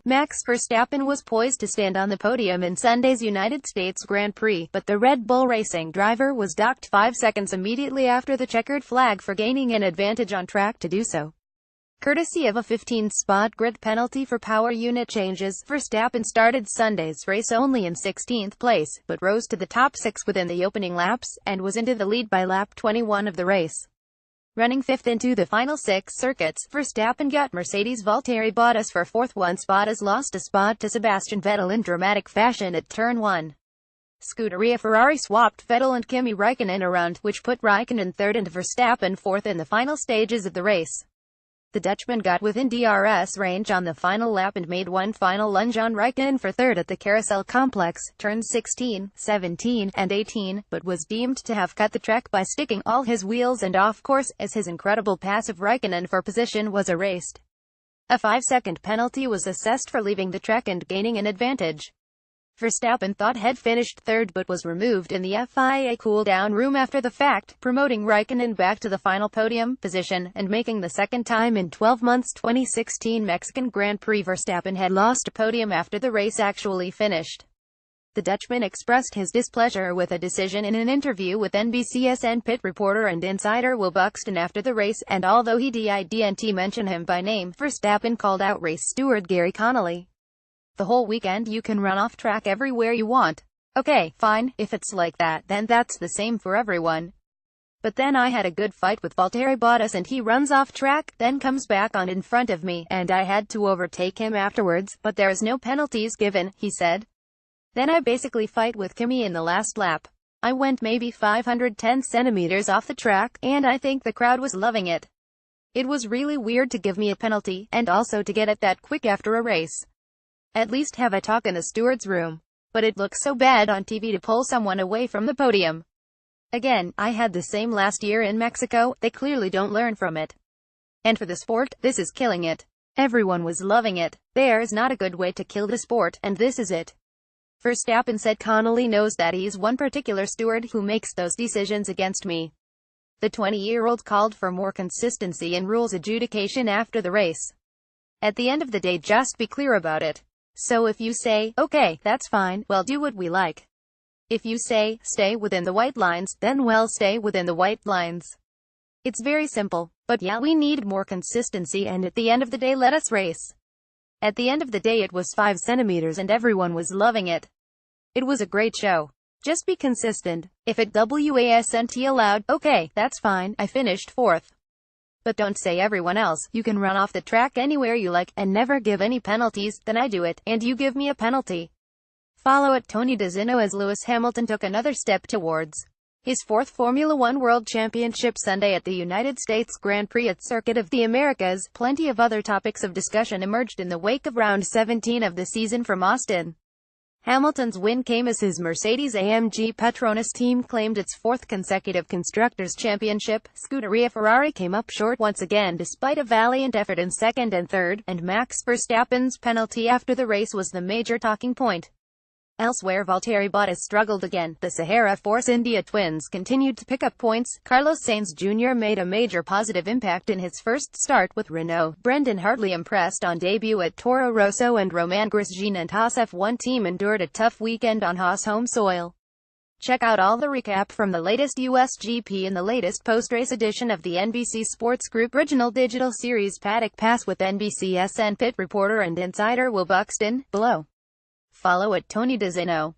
Max Verstappen was poised to stand on the podium in Sunday's United States Grand Prix, but the Red Bull Racing driver was docked 5 seconds immediately after the checkered flag for gaining an advantage on track to do so. Courtesy of a 15-spot grid penalty for power unit changes, Verstappen started Sunday's race only in 16th place, but rose to the top 6 within the opening laps, and was into the lead by lap 21 of the race. Running 5th into the final 6 circuits, Verstappen got Mercedes' Valtteri Bottas for 4th. Once Bottas lost a spot to Sebastian Vettel in dramatic fashion at turn 1. Scuderia Ferrari swapped Vettel and Kimi Raikkonen around, which put Raikkonen 3rd and Verstappen 4th in the final stages of the race. The Dutchman got within DRS range on the final lap and made one final lunge on Raikkonen for 3rd at the Carousel Complex, turns 16, 17, and 18, but was deemed to have cut the track by sticking all his wheels and off course, as his incredible pass of Raikkonen for position was erased. A 5-second penalty was assessed for leaving the track and gaining an advantage. Verstappen thought had finished 3rd but was removed in the FIA cool-down room after the fact, promoting Raikkonen back to the final podium position, and making the second time in 12 months. 2016 Mexican Grand Prix. Verstappen had lost a podium after the race actually finished. The Dutchman expressed his displeasure with a decision in an interview with NBCSN pit reporter and insider Will Buxton after the race, and although he didn't mention him by name, Verstappen called out race steward Gary Connolly. "The whole weekend you can run off track everywhere you want. Okay, fine, if it's like that, then that's the same for everyone. But then I had a good fight with Valtteri Bottas and he runs off track, then comes back on in front of me, and I had to overtake him afterwards, but there's no penalties given," he said. "Then I basically fight with Kimi in the last lap. I went maybe 510 centimeters off the track, and I think the crowd was loving it. It was really weird to give me a penalty, and also to get it that quick after a race. At least have a talk in the steward's room. But it looks so bad on TV to pull someone away from the podium. Again, I had the same last year in Mexico, they clearly don't learn from it. And for the sport, this is killing it. Everyone was loving it. There's not a good way to kill the sport, and this is it." Verstappen said Connolly knows that he's one particular steward who makes those decisions against me. The 20-year-old called for more consistency in rules adjudication after the race. "At the end of the day, just be clear about it. So if you say, okay, that's fine, well, do what we like. If you say, stay within the white lines, then well, stay within the white lines. It's very simple. But yeah, we need more consistency, and at the end of the day, let us race." At the end of the day it was 5 centimeters and everyone was loving it. "It was a great show. Just be consistent. If it wasn't allowed, okay, that's fine, I finished 4th. But don't say everyone else, you can run off the track anywhere you like, and never give any penalties, then I do it, and you give me a penalty." Follow at Tony DeZino as Lewis Hamilton took another step towards his 4th Formula One World Championship Sunday at the United States Grand Prix at Circuit of the Americas. Plenty of other topics of discussion emerged in the wake of round 17 of the season from Austin. Hamilton's win came as his Mercedes-AMG Petronas team claimed its 4th consecutive Constructors' Championship. Scuderia Ferrari came up short once again despite a valiant effort in 2nd and 3rd, and Max Verstappen's penalty after the race was the major talking point. Elsewhere, Valtteri Bottas struggled again. The Sahara Force India twins continued to pick up points. Carlos Sainz Jr. made a major positive impact in his first start with Renault. Brendan Hartley impressed on debut at Toro Rosso, and Romain Grosjean and Haas F1 team endured a tough weekend on Haas home soil. Check out all the recap from the latest USGP in the latest post-race edition of the NBC Sports Group original digital series Paddock Pass with NBCSN pit reporter and insider Will Buxton, below. Follow at Tony DeZino.